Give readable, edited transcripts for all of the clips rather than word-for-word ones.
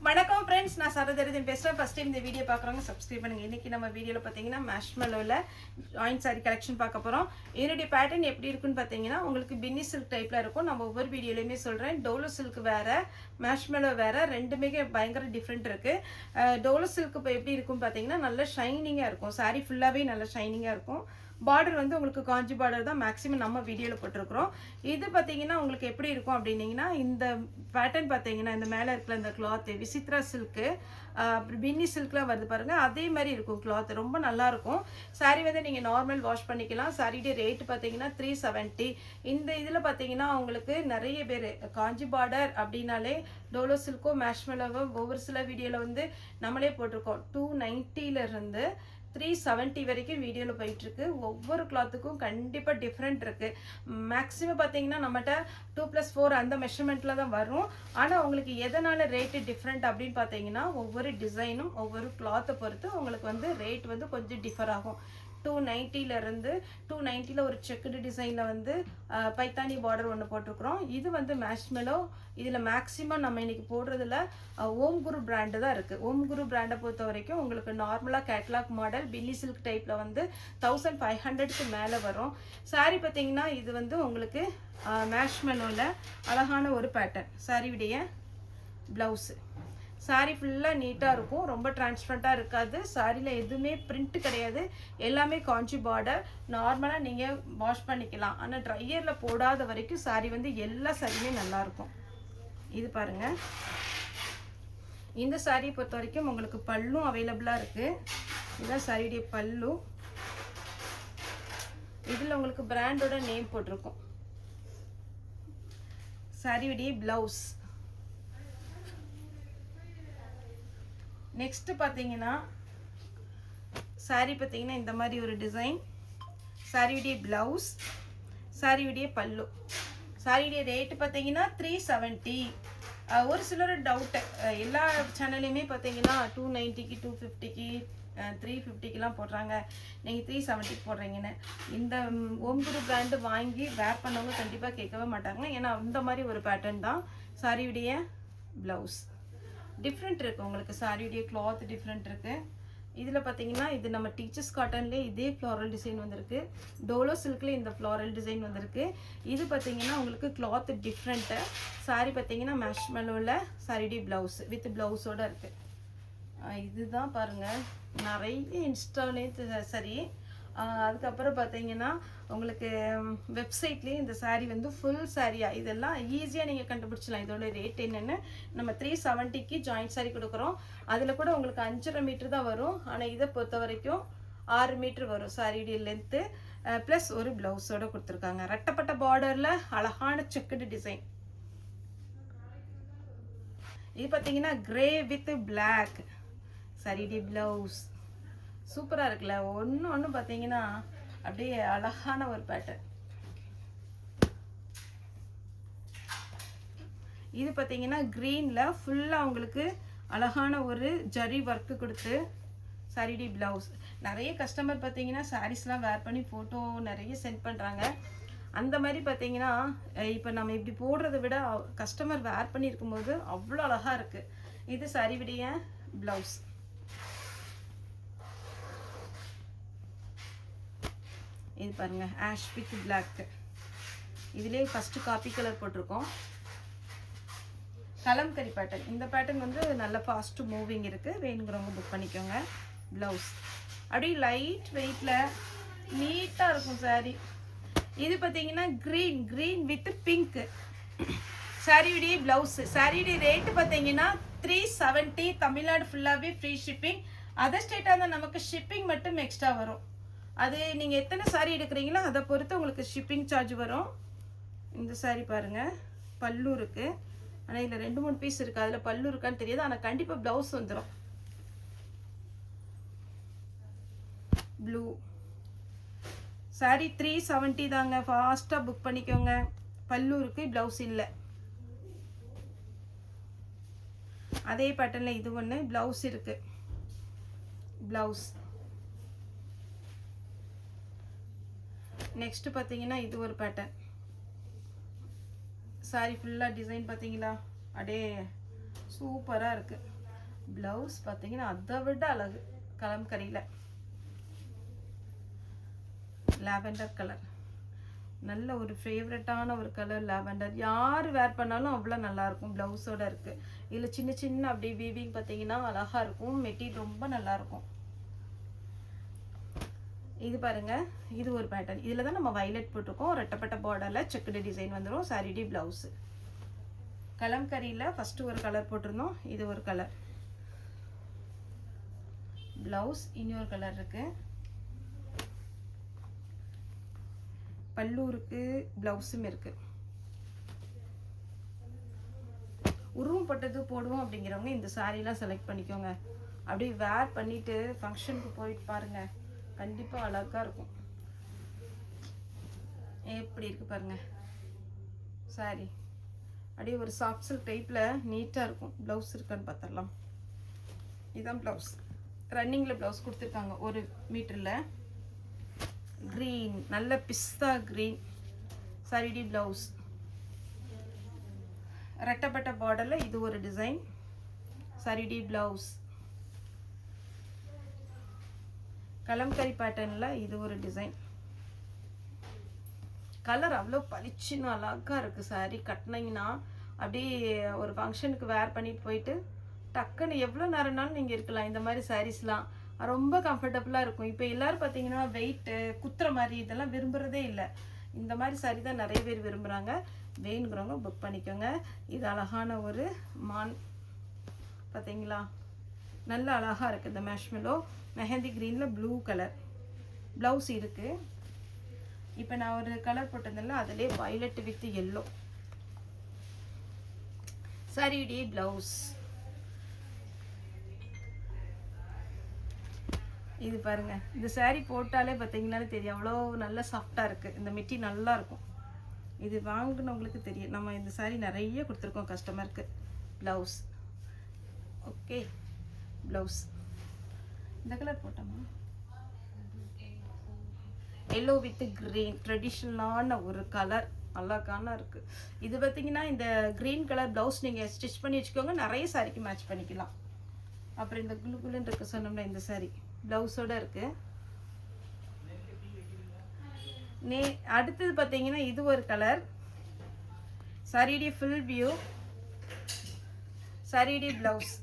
வணக்கம் ஃப்ரெண்ட்ஸ், நான் சரதரிதன் பேசுகிறேன். ஃபஸ்ட் டைம் இந்த வீடியோ பார்க்குறவங்க சப்ஸ்கிரைப் பண்ணுங்கள். இன்றைக்கி நம்ம வீடியோவில் பார்த்தீங்கன்னா மேஷ்மெலோவில் ஜாயின்ட் சாரி கலெக்ஷன் பார்க்க போகிறோம். இதனுடைய பேட்டர்ன் எப்படி இருக்குன்னு பார்த்தீங்கன்னா உங்களுக்கு பின்னி சில்க் டைப்பில் இருக்கும். நம்ம ஒவ்வொரு வீடியோலையுமே சொல்கிறேன். டோலோ சில்க் வேறு, மேஷ்மெலோ வேறு, ரெண்டுமே பயங்கர டிஃப்ரெண்ட் இருக்குது. டோலோ சில்க் இப்போ எப்படி இருக்குன்னு பார்த்தீங்கன்னா நல்ல ஷைனிங்காக இருக்கும். சாரி ஃபுல்லாகவே நல்ல ஷைனிங்காக இருக்கும். பார்டர் வந்து உங்களுக்கு காஞ்சி பார்டர் தான் மேக்ஸிமம் நம்ம வீடியோவில் போட்டிருக்கிறோம். இது பார்த்தீங்கன்னா உங்களுக்கு எப்படி இருக்கும் அப்படின்னீங்கன்னா இந்த பேட்டர்ன் பார்த்தீங்கன்னா இந்த மேலே இருக்கிற இந்த கிளாத்து விசித்ரா சில்க்கு பின்னி சில்க்லாம் வருது பாருங்கள், அதே மாதிரி இருக்கும். கிளாத் ரொம்ப நல்லாயிருக்கும். சாரீ வந்து நீங்கள் நார்மல் வாஷ் பண்ணிக்கலாம். சாரியுடைய ரேட்டு பார்த்தீங்கன்னா 370. இந்த இதில் பார்த்தீங்கன்னா உங்களுக்கு நிறைய பேர் காஞ்சி பார்டர் அப்படின்னாலே டோலோ சில்க்கோ மேஷ்மெலோவோ ஒவ்வொரு சில வீடியோவில் வந்து நம்மளே போட்டிருக்கோம். 290 370 வரைக்கும் வீடியோவில் போயிட்டுருக்கு. ஒவ்வொரு கிளாத்துக்கும் கண்டிப்பாக டிஃப்ரெண்ட் இருக்குது. மேக்ஸிமம் பார்த்தீங்கன்னா நம்மகிட்ட 2+4 அந்த மெஷர்மெண்ட்டில் தான் வரும். ஆனால் உங்களுக்கு எதனால் ரேட்டு டிஃப்ரெண்ட் அப்படின்னு பார்த்தீங்கன்னா ஒவ்வொரு டிசைனும் ஒவ்வொரு கிளாத்தை பொறுத்து உங்களுக்கு வந்து ரேட் வந்து கொஞ்சம் டிஃபர் ஆகும். 290 ஒரு செக்குடு டிசைனில் வந்து பைத்தானி பார்டர் ஒன்று போட்டிருக்கிறோம். இது வந்து மேஷ்மெலோ. இதில் மேக்ஸிமம் நம்ம இன்றைக்கி போடுறதுல ஓம் குரு பிராண்டு தான் இருக்குது. ஓம் குரு பிராண்டை பொறுத்த வரைக்கும் உங்களுக்கு நார்மலாக கேட்லாக் மாடல் பில்லி சில்க் டைப்பில் வந்து 1500க்கு மேலே வரும். சாரீ பார்த்தீங்கன்னா இது வந்து உங்களுக்கு மேஷ்மெலோவில் அழகான ஒரு பேட்டர்ன். சாரியுடைய ப்ளவுஸு. சாரீ ஃபுல்லாக நீட்டாக இருக்கும். ரொம்ப டிரான்ஸ்பரண்ட்டாக இருக்காது. சாரியில் எதுவுமே பிரிண்ட்டு கிடையாது. எல்லாமே காஞ்சி பார்டர். நார்மலாக நீங்கள் வாஷ் பண்ணிக்கலாம். ஆனால் ட்ரையரில் போடாத வரைக்கும் சாரீ வந்து எல்லா சாரியுமே நல்லாயிருக்கும். இது பாருங்கள். இந்த சாரியை பொறுத்த வரைக்கும் உங்களுக்கு பல்லும் அவைலபிளாக இருக்குது. இதுதான் சாரியுடைய பல்லு. இதில் உங்களுக்கு பிராண்டோட நேம் போட்டிருக்கும். சாரியுடைய ப்ளவுஸ். நெக்ஸ்ட் பார்த்தீங்கன்னா சாரீ பார்த்தீங்கன்னா இந்த மாதிரி ஒரு டிசைன். சாரியுடைய ப்ளவுஸ், சாரியுடைய பல்லு. சாரியுடைய ரேட்டு பார்த்தீங்கன்னா 370. ஒரு சிலர் டவுட்டு, எல்லா சேனல்லையுமே பார்த்தீங்கன்னா 290க்கு 250க்கு 350க்கெலாம் போடுறாங்க, நீங்கள் 370 போடுறீங்கன்னு. இந்த ஓம் குரு பிராண்டு வாங்கி வேர் பண்ணவங்க கண்டிப்பாக கேட்கவே மாட்டாங்க. ஏன்னா அந்த மாதிரி ஒரு பேட்டர்ன் தான். சாரியுடைய ப்ளவுஸ் டிஃப்ரெண்ட் இருக்குது. உங்களுக்கு சாரியுடைய கிளாத் டிஃப்ரெண்ட் இருக்குது. இதில் பார்த்தீங்கன்னா இது நம்ம டீச்சர்ஸ் காட்டன்லேயே இதே ஃப்ளாரல் டிசைன் வந்திருக்கு. டோலோ சில்க்லேயே இந்த ஃப்ளாரல் டிசைன் வந்திருக்கு. இது பார்த்தீங்கன்னா உங்களுக்கு கிளாத் டிஃப்ரெண்ட்டு. சாரி பார்த்தீங்கன்னா மேஷ்மெலோவில் சாரியுடைய ப்ளவுஸ் வித் ப்ளவுஸோடு இருக்குது. இதுதான் பாருங்கள், நிறைய இன்ஸ்டாலே சரி. அதுக்கப்புறம் பார்த்தீங்கன்னா உங்களுக்கு வெப்சைட்லேயே இந்த சாரீ வந்து ஃபுல் சாரியாக இதெல்லாம் ஈஸியாக நீங்கள் கண்டுபிடிச்சலாம். இதோட ரேட் என்னென்னு நம்ம 370க்கு ஜாயிண்ட் சாரீ கொடுக்குறோம். அதில் கூட உங்களுக்கு 5.5 மீட்டர் தான் வரும். ஆனால் இதை பொறுத்த வரைக்கும் 6 மீட்டர் வரும் சாரியுடைய லென்த்து. ப்ளஸ் ஒரு ப்ளவுஸோடு கொடுத்துருக்காங்க. ரெட்டப்பட்ட பார்டரில் அழகான செக்குடு டிசைன். இது பார்த்தீங்கன்னா கிரே வித் பிளாக் சாரியுடைய ப்ளவுஸ். சூப்பராக இருக்குல்ல. ஒன்று பார்த்தீங்கன்னா அப்படியே அழகான ஒரு பேட்டர்ன். இது பார்த்தீங்கன்னா க்ரீனில் ஃபுல்லாக உங்களுக்கு அழகான ஒரு ஜரி ஒர்க்கு கொடுத்து சாரியுடைய ப்ளவுஸ். நிறைய கஸ்டமர் பார்த்தீங்கன்னா சாரீஸ்லாம் வேர் பண்ணி ஃபோட்டோ நிறைய சென்ட் பண்ணுறாங்க. அந்த மாதிரி பார்த்தீங்கன்னா இப்போ நம்ம இப்படி போடுறத விட கஸ்டமர் வேர் பண்ணி இருக்கும்போது அவ்வளோ அழகாக இருக்குது. இது சாரியுடைய ப்ளவுஸ். இது பாருங்கள், ஆஷ் வித் பிளாக். இதிலே ஃபஸ்ட்டு காப்பி கலர் போட்டிருக்கோம். கலம்கரி பேட்டர்ன். இந்த பேட்டர்ன் வந்து நல்ல ஃபாஸ்ட்டு மூவிங் இருக்குது. வேணுங்கிறவங்க புக் பண்ணிக்கோங்க. ப்ளவுஸ் அப்படியே லைட் வெயிட்டில் நீட்டாக இருக்கும் சாரீ. இது பார்த்தீங்கன்னா க்ரீன் வித் பிங்க்கு சாரியுடைய ப்ளவுஸு. சாரியுடைய ரேட்டு பார்த்தீங்கன்னா 370. தமிழ்நாடு ஃபுல்லாகவே ஃப்ரீ ஷிப்பிங். அதர் ஸ்டேட்டாக இருந்தால் நமக்கு ஷிப்பிங் மட்டும் எக்ஸ்ட்ரா வரும். அது நீங்கள் எத்தனை சாரீ எடுக்கிறீங்களோ அதை பொறுத்து உங்களுக்கு ஷிப்பிங் சார்ஜ் வரும். இந்த சாரீ பாருங்கள், பல்லு இருக்குது. ஆனால் இதில் 2-3 பீஸ் இருக்குது. அதில் பல்லு இருக்கான்னு தெரியாது. ஆனால் கண்டிப்பாக ப்ளவுஸ் வந்துடும். ப்ளூ சாரீ 370 தாங்க. ஃபாஸ்ட்டாக புக் பண்ணிக்கோங்க. பல்லு இருக்குது, ப்ளவுஸ் இல்லை. அதே பேட்டர்னில் இது ஒன்று ப்ளவுஸ் இருக்குது. ப்ளவுஸ் நெக்ஸ்ட்டு பார்த்தீங்கன்னா இது ஒரு பேட்டர்ன். சாரி ஃபுல்லாக டிசைன் பார்த்தீங்களா, அப்படியே சூப்பராக இருக்குது. ப்ளவுஸ் பார்த்தீங்கன்னா அதை விட அழகு. கலம்கரியில் லாவெண்டர் கலர், நல்ல ஒரு ஃபேவரட்டான ஒரு கலர் லாவெண்டர். யார் வேர் பண்ணாலும் அவ்வளோ நல்லாயிருக்கும். ப்ளவுஸோடு இருக்குது. இதில் சின்ன சின்ன அப்படியே வீவிங் பார்த்தீங்கன்னா அழகாக இருக்கும். மெட்டீரியல் ரொம்ப நல்லாயிருக்கும். இது பாருங்கள், இது ஒரு பேட்டர்ன். இதில் தான் நம்ம வயலட் போட்டிருக்கோம். ரெட்டப்பட்ட பார்டரில் செக்குடு டிசைன் வந்துடும். சாரிடி ப்ளவுஸு கலம்கரியில் ஃபஸ்ட்டு ஒரு கலர் போட்டிருந்தோம். இது ஒரு கலர் ப்ளவுஸ். இன்னொரு கலர் இருக்குது. பல்லு இருக்குது, ப்ளவுஸும் இருக்குது. உருவம் பட்டது போடுவோம் அப்படிங்கிறவங்க இந்த சாரீலாம் செலக்ட் பண்ணிக்கோங்க. அப்படியே வேர் பண்ணிவிட்டு ஃபங்க்ஷனுக்கு போயிட்டு பாருங்கள், கண்டிப்பாக அழகாக இருக்கும். எப்படி இருக்குது பாருங்கள் சாரி. அப்படியே ஒரு சாஃப்ட் சில்க் டைப்பில் நீட்டாக இருக்கும். ப்ளவுஸ் இருக்கான்னு பார்த்துடலாம். இதுதான் ப்ளவுஸ். ரன்னிங்கில் ப்ளவுஸ் கொடுத்துருக்காங்க 1 மீட்டரில். க்ரீன், நல்ல பிஸ்தா க்ரீன் சாரிடி ப்ளவுஸ். ரெட்டப்பட்ட பார்டரில் இது ஒரு டிசைன் சாரிடி ப்ளவுஸ். கலம்கரி பேட்டர்னில் இது ஒரு டிசைன். கலர் அவ்வளோ பளிச்சுன்னு அழகாக இருக்குது. சாரி கட்டினீங்கன்னா அப்படியே ஒரு ஃபங்க்ஷனுக்கு வேர் பண்ணிட்டு போயிட்டு டக்குன்னு எவ்வளோ நேரம்னாலும் நீங்கள் இருக்கலாம். இந்த மாதிரி சாரீஸ்லாம் ரொம்ப கம்ஃபர்டபுளாக இருக்கும். இப்போ எல்லோரும் பார்த்தீங்கன்னா வெயிட்டு குத்துற மாதிரி இதெல்லாம் விரும்புகிறதே இல்லை. இந்த மாதிரி சாரி தான் நிறைய பேர் விரும்புகிறாங்க. வேணுங்கிறவங்க புக் பண்ணிக்கோங்க. இது அழகான ஒரு மான் பார்த்தீங்களா, நல்ல அழகாக இருக்குது. இந்த மேஷ்மெலோ மெஹந்தி க்ரீனில் ப்ளூ கலர் ப்ளவுஸ் இருக்குது. இப்போ நான் ஒரு கலர் போட்டதில்ல, அதிலே வயலட் வித் எல்லோ சாரியுடைய ப்ளவுஸ். இது பாருங்கள், இந்த சாரீ போட்டாலே பார்த்தீங்கன்னாலே தெரியும் அவ்வளோ நல்ல சாஃப்டாக இருக்குது. இந்த மெட்டீரியல் நல்லா இருக்கும். இது வாங்கினவங்களுக்கு தெரியும். நம்ம இந்த சாரீ நிறைய கொடுத்துருக்கோம் கஸ்டமருக்கு. ப்ளவுஸ் ஓகே, ப்ளவுஸ் இந்த கலர் போட்டோமா, எல்லோ வித் க்ரீன் ட்ரெடிஷ்னலான ஒரு கலர் அழகான இருக்குது. இது பார்த்தீங்கன்னா இந்த க்ரீன் கலர் ப்ளவுஸ் நீங்கள் ஸ்டிச் பண்ணி வச்சுக்கோங்க, நிறைய சாரிக்கு மேட்ச் பண்ணிக்கலாம். அப்புறம் இந்த குளு குளுன்னு இருக்க சொன்னோம்னா இந்த சாரீ ப்ளவுஸோடு இருக்குது. அடுத்தது பார்த்தீங்கன்னா இது ஒரு கலர் சாரிடி ஃபுல் வியூ சாரிடி ப்ளவுஸ்.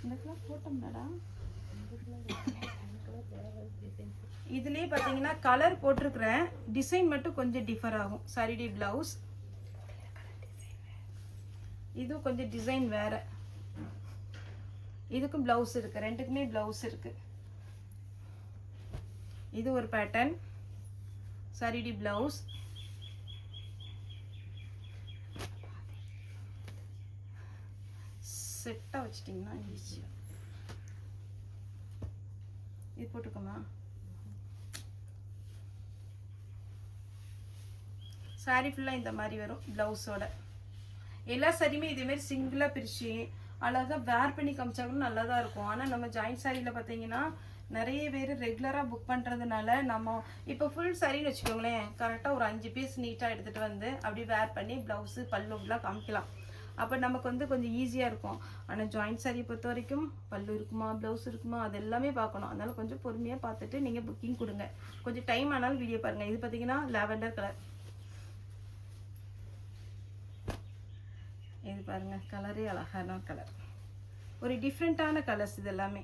இந்த கலர் போட்டோம்னாடா, இதுலேயே பார்த்தீங்கன்னா கலர் போட்டிருக்கிறேன், டிசைன் மட்டும் கொஞ்சம் டிஃபர் ஆகும். சாரிடி ப்ளவுஸ். இது கொஞ்சம் டிசைன் வேறு. இதுக்கும் ப்ளவுஸ் இருக்குது, ரெண்டுக்குமே ப்ளவுஸ் இருக்குது. இது ஒரு பேட்டர்ன் சாரிடி ப்ளவுஸ். செட்டாக வச்சிட்டிங்கன்னா ஈஸியாக. இது போட்டுக்கோமா. சாரி ஃபுல்லாக இந்த மாதிரி வரும் ப்ளவுஸோட. எல்லா சாரியுமே இதேமாரி சிங்கிளாக பிரித்து அழகாக வேர் பண்ணி காமிச்சாலும் நல்லா தான் இருக்கும். ஆனால் நம்ம ஜாயின்ட் சாரியில் பார்த்தீங்கன்னா நிறைய பேர் ரெகுலராக புக் பண்ணுறதுனால நம்ம இப்போ ஃபுல் சாரின்னு வச்சுக்கோங்களேன், கரெக்டாக ஒரு 5 பீஸ் நீட்டாக எடுத்துகிட்டு வந்து அப்படி வேர் பண்ணி ப்ளவுஸு பல்லுலாம் காமிக்கலாம். அப்போ நமக்கு வந்து கொஞ்சம் ஈஸியாக இருக்கும். ஆனால் ஜாயின்ட் சாரியை பொறுத்த வரைக்கும் பல்லு இருக்குமா ப்ளவுஸ் இருக்குமா அது எல்லாமே பார்க்கணும். அதனால் கொஞ்சம் பொறுமையாக பார்த்துட்டு நீங்கள் புக்கிங் கொடுங்க. கொஞ்சம் டைம் ஆனாலும் வீடியோ பாருங்கள். இது பார்த்தீங்கன்னா லாவெண்டர் கலர். இது பாருங்கள், கலரே அழகான கலர். ஒரு டிஃப்ரெண்ட்டான கலர்ஸ் இது எல்லாமே.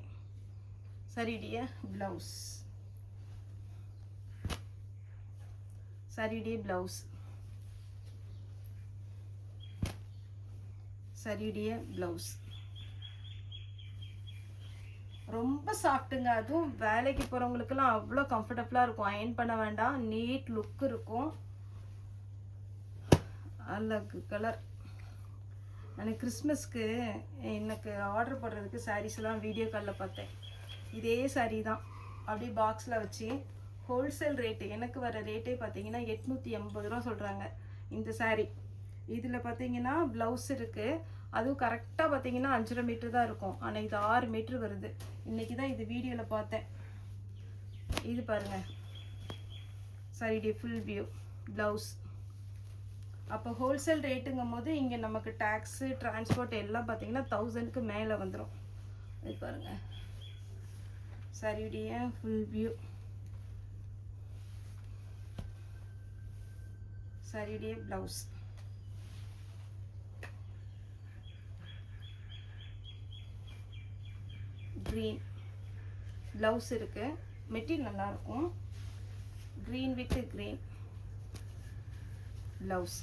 சரிடிய ப்ளவுஸ் சரிடிய ப்ளவுஸ் சரியுடைய ப்ளவுஸ். ரொம்ப சாஃப்ட்டுங்க. அதுவும் வேலைக்கு போகிறவங்களுக்கெல்லாம் அவ்வளோ கம்ஃபர்டபுளாக இருக்கும். அயன் பண்ண வேண்டாம், நீட் லுக் இருக்கும். அழகு கலர். நான் கிறிஸ்மஸ்க்கு எனக்கு ஆர்டர் போடுறதுக்கு சாரீஸ்லாம் வீடியோ காலில் பார்த்தேன். இதே சாரீ தான் அப்படியே பாக்ஸில் வச்சு ஹோல்சேல் ரேட்டு, எனக்கு வர ரேட்டே பார்த்தீங்கன்னா 880 ரூபா சொல்கிறாங்க இந்த சாரீ. இதில் பார்த்தீங்கன்னா ப்ளவுஸ் இருக்குது. அதுவும் கரெக்டாக பார்த்தீங்கன்னா 5.5 மீட்டர் தான் இருக்கும். ஆனால் இது 6 மீட்ரு வருது. இன்றைக்கி தான் இது வீடியோவில் பார்த்தேன். இது பாருங்கள், சாரிடி ஃபுல் வியூ ப்ளவுஸ். அப்போ ஹோல்சேல் ரேட்டுங்கும் போது இங்கே நமக்கு டேக்ஸு டிரான்ஸ்போர்ட் எல்லாம் பார்த்தீங்கன்னா 1000க்கு மேலே வந்துடும். இது பாருங்கள் சாரியுடைய ஃபுல் வியூ. சாரியுடைய ப்ளவுஸ் க்ரீன் ப்ளவுஸ் இருக்குது. மெட்டீரியல் நல்லாயிருக்கும். Green with green blouse.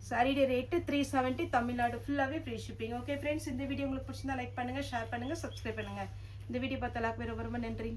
சாரியோட ரேட்டு 370 தமிழ்நாடு ஃபுல்லாகவே ஃப்ரீ ஷிப்பிங். ஓகே ஃப்ரெண்ட்ஸ், இந்த வீடியோ உங்களுக்கு பிடிச்சிருந்தா லைக் பண்ணுங்கள், ஷேர் பண்ணுங்கள், சப்ஸ்கிரைப் பண்ணுங்கள். இந்த வீடியோ பார்த்த எல்லாருக்குமே ரொம்ப ரொம்ப நன்றி.